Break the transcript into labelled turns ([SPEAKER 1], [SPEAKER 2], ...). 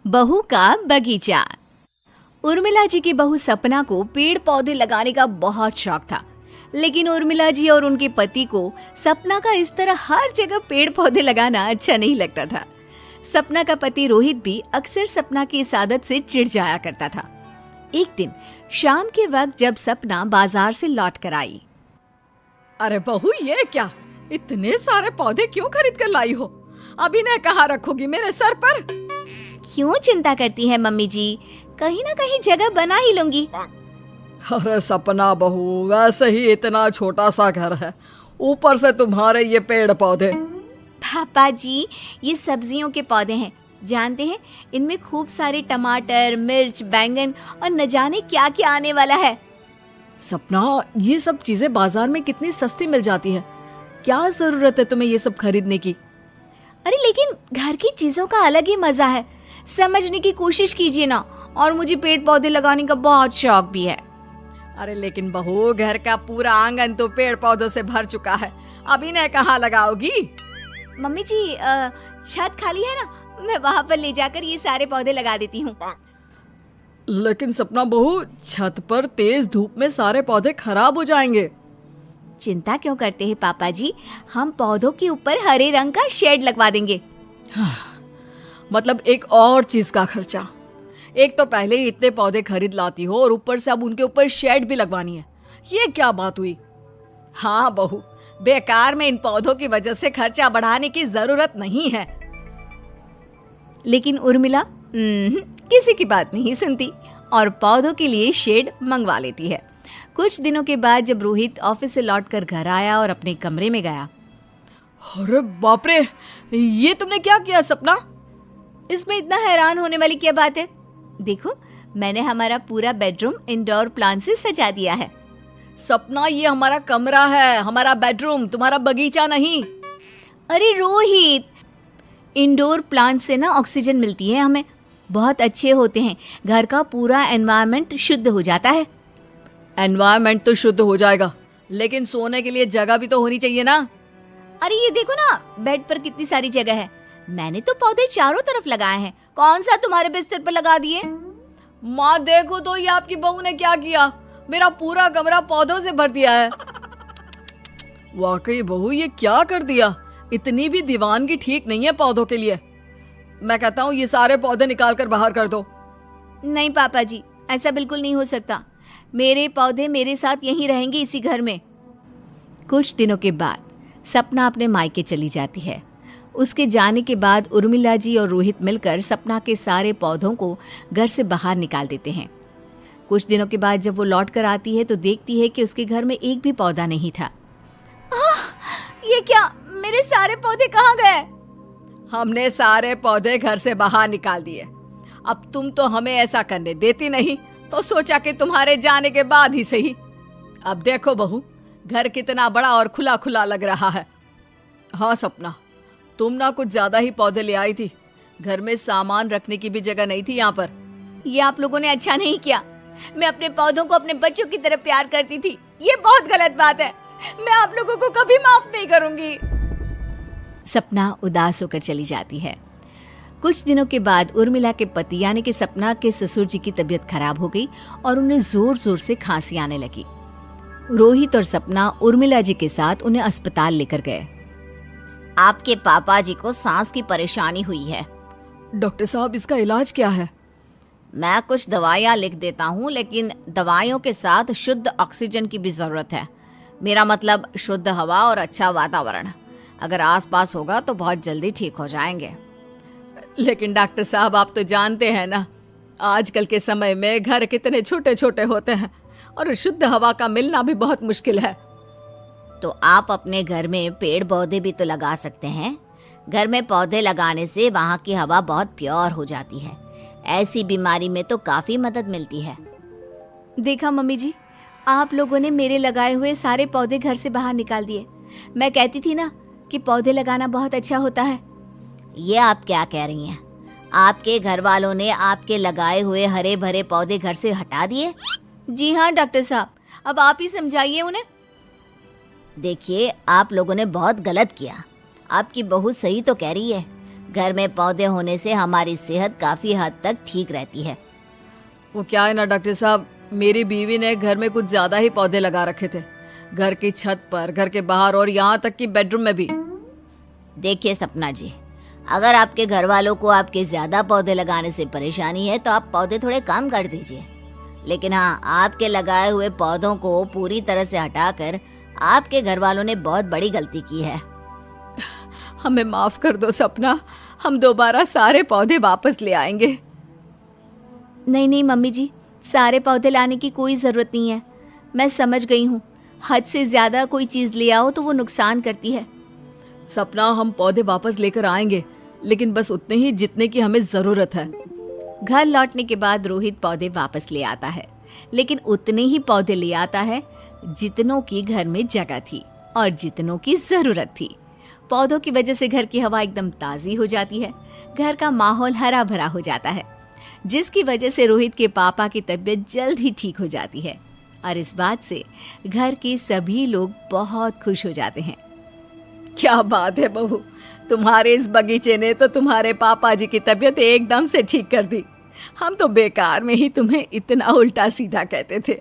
[SPEAKER 1] बहू का बगीचा। उर्मिला जी की बहू सपना को पेड़ पौधे लगाने का बहुत शौक था, लेकिन उर्मिला जी और उनके पति को सपना का इस तरह हर जगह पेड़ पौधे लगाना अच्छा नहीं लगता था। सपना का पति रोहित भी अक्सर सपना की इस आदत से चिढ़ जाया करता था। एक दिन शाम के वक्त जब सपना बाजार से लौट कर आई।
[SPEAKER 2] अरे बहू, ये क्या, इतने सारे पौधे क्यों खरीद कर लाई हो? अभी न कहाँ रखोगी मेरे सर पर?
[SPEAKER 1] क्यों चिंता करती है मम्मी जी, कहीं ना कहीं जगह बना ही लूंगी।
[SPEAKER 2] अरे सपना बहू, वैसे ही इतना छोटा सा घर है, ऊपर से तुम्हारे ये पेड़ पौधे।
[SPEAKER 1] पापा जी, ये सब्जियों के पौधे हैं, जानते हैं इनमें खूब सारे टमाटर, मिर्च, बैंगन और न जाने क्या क्या आने वाला है।
[SPEAKER 2] सपना, ये सब चीजें बाजार में कितनी सस्ती मिल जाती है, क्या जरूरत है तुम्हें ये सब खरीदने की?
[SPEAKER 1] अरे लेकिन घर की चीजों का अलग ही मजा है, समझने की कोशिश कीजिए ना। और मुझे पेड़ पौधे लगाने का बहुत शौक भी है।
[SPEAKER 2] अरे लेकिन बहू, घर का पूरा आंगन तो पेड़ पौधों से भर चुका है, अभी न कहाँ लगाओगी?
[SPEAKER 1] मम्मी जी, छत खाली है ना, मैं वहाँ पर ले जाकर ये सारे पौधे लगा देती हूँ।
[SPEAKER 2] लेकिन सपना बहू, छत पर तेज धूप में सारे पौधे खराब हो जाएंगे।
[SPEAKER 1] चिंता क्यों करते हैं पापा जी, हम पौधों के ऊपर हरे रंग का शेड लगवा देंगे।
[SPEAKER 2] मतलब एक और चीज का खर्चा। एक तो पहले ही इतने पौधे खरीद लाती हो और ऊपर से अब उनके ऊपर शेड भी लगवानी है, ये क्या बात हुई? हाँ बहू, बेकार में इन पौधों की वजह से खर्चा बढ़ाने की जरूरत नहीं है।
[SPEAKER 1] लेकिन उर्मिला किसी की बात नहीं सुनती और पौधों के लिए शेड मंगवा लेती है। कुछ दिनों के बाद जब रोहित ऑफिस से लौटकर घर आया और अपने कमरे में गया।
[SPEAKER 2] अरे बाप रे, ये तुमने क्या किया सपना?
[SPEAKER 1] इसमें इतना हैरान होने वाली क्या बात है? देखो, मैंने हमारा पूरा बेडरूम इंडोर प्लांट से सजा दिया है।
[SPEAKER 2] सपना, ये हमारा कमरा है, हमारा बेडरूम, तुम्हारा बगीचा नहीं।
[SPEAKER 1] अरे रोहित, इंडोर प्लांट से ना ऑक्सीजन मिलती है हमें, बहुत अच्छे होते हैं, घर का पूरा एनवायरनमेंट शुद्ध हो जाता है।
[SPEAKER 2] एनवायरनमेंट तो शुद्ध हो जाएगा, लेकिन सोने के लिए जगह भी तो होनी चाहिए ना।
[SPEAKER 1] अरे ये देखो ना, बेड पर कितनी सारी जगह है, मैंने तो पौधे चारों तरफ लगाए हैं, कौन सा तुम्हारे बिस्तर पर लगा दिए?
[SPEAKER 2] माँ देखो तो, ये आपकी बहू ने क्या किया, मेरा पूरा कमरा पौधों से भर दिया है। वाकई बहू, ये क्या कर दिया, इतनी भी दीवानगी ठीक नहीं है पौधों के लिए। मैं कहता हूँ ये सारे पौधे निकाल कर बाहर कर दो।
[SPEAKER 1] नहीं पापा जी, ऐसा बिल्कुल नहीं हो सकता, मेरे पौधे मेरे साथ यहीं रहेंगे इसी घर में। कुछ दिनों के बाद सपना अपने मायके चली जाती है। उसके जाने के बाद उर्मिला जी और रोहित मिलकर सपना के सारे पौधों को घर से बाहर निकाल देते हैं। कुछ दिनों के बाद जब वो लौट कर आती है तो देखती है कि उसके घर में एक भी पौधा नहीं था। ये क्या, मेरे सारे पौधे कहाँ गए?
[SPEAKER 2] हमने सारे पौधे घर से बाहर निकाल दिए, अब तुम तो हमें ऐसा करने देती नहीं, तो सोचा कि तुम्हारे जाने के बाद ही सही। अब देखो बहू, घर कितना बड़ा और खुला खुला लग रहा है। हाँ सपना, तुम ना कुछ ज्यादा ही पौधे ले आई थी, घर में सामान रखने की भी जगह नहीं थी यहाँ पर।
[SPEAKER 1] ये आप लोगों ने अच्छा नहीं किया, मैं अपने पौधों को अपने बच्चों की तरह प्यार करती थी, ये बहुत गलत बात है, मैं आप लोगों को कभी माफ नहीं करूंगी। सपना उदास होकर चली जाती है। कुछ दिनों के बाद उर्मिला के पति यानी कि सपना के ससुर जी की तबीयत खराब हो गई और उन्हें जोर जोर से खांसी आने लगी। रोहित और सपना उर्मिला जी के साथ उन्हें अस्पताल लेकर गए। आपके पापा जी को सांस की परेशानी हुई है।
[SPEAKER 2] डॉक्टर साहब, इसका इलाज क्या है?
[SPEAKER 1] मैं कुछ दवाइयाँ लिख देता हूँ, लेकिन दवाइयों के साथ शुद्ध ऑक्सीजन की भी जरूरत है। मेरा मतलब शुद्ध हवा और अच्छा वातावरण अगर आसपास होगा तो बहुत जल्दी ठीक हो जाएंगे।
[SPEAKER 2] लेकिन डॉक्टर साहब, आप तो जानते हैं ना, आजकल के समय में घर कितने छोटे छोटे होते हैं और शुद्ध हवा का मिलना भी बहुत मुश्किल है।
[SPEAKER 1] तो आप अपने घर में पेड़ पौधे भी तो लगा सकते हैं। घर में पौधे लगाने से वहाँ की हवा बहुत प्योर हो जाती है, ऐसी बीमारी में तो काफी मदद मिलती है। देखा मम्मी जी, आप लोगों ने मेरे लगाए हुए सारे पौधे घर से बाहर निकाल दिए। मैं कहती थी ना कि पौधे लगाना बहुत अच्छा होता है। ये आप क्या कह रही हैं? आपके घर वालों ने आपके लगाए हुए हरे भरे पौधे घर से हटा दिए? जी हाँ डॉक्टर साहब, अब आप ही समझाइए उन्हें। देखिए, आप लोगों ने बहुत गलत किया, आपकी बहू सही तो कह रही है, घर में पौधे होने से हमारी सेहत काफी हद तक ठीक रहती है।
[SPEAKER 2] वो क्या है ना डॉक्टर साहब, मेरी बीवी ने घर में कुछ ज्यादा ही पौधे लगा रखे थे, घर की छत पर, घर के बाहर और यहाँ तक कि बेडरूम में भी।
[SPEAKER 1] देखिए सपना जी, अगर आपके घर वालों को आपके ज्यादा पौधे लगाने से परेशानी है तो आप पौधे थोड़े कम कर दीजिए। लेकिन हाँ, आपके लगाए हुए पौधों को पूरी तरह से हटाकर आपके घर वालों ने बहुत बड़ी गलती की है।
[SPEAKER 2] हमें माफ कर दो सपना, हम दोबारा सारे पौधे वापस ले आएंगे।
[SPEAKER 1] नहीं नहीं मम्मी जी, सारे पौधे लाने की कोई ज़रूरत नहीं है। मैं समझ गई हूँ, हद से ज़्यादा कोई चीज़ ले आओ तो वो नुकसान करती है।
[SPEAKER 2] सपना, हम पौधे वापस लेकर आएंगे, लेकिन बस उतने ही जितने की हमें ज़रूरत है।
[SPEAKER 1] घर लौटने के बाद रोहित पौधे वापस ले आता है, लेकिन उतने ही पौधे ले आता है जितनों की घर में जगह थी और जितनों की ज़रूरत थी। पौधों की वजह से घर की हवा एकदम ताज़ी हो जाती है, घर का माहौल हरा भरा हो जाता है, जिसकी वजह से रोहित के पापा की तबीयत जल्द ही ठीक हो जाती है और इस बात से घर के सभी लोग बहुत खुश हो जाते हैं।
[SPEAKER 2] क्या बात है बहू, तुम्हारे इस बगीचे ने तो तुम्हारे पापा जी की तबीयत एकदम से ठीक कर दी। हम तो बेकार में ही तुम्हें इतना उल्टा सीधा कहते थे।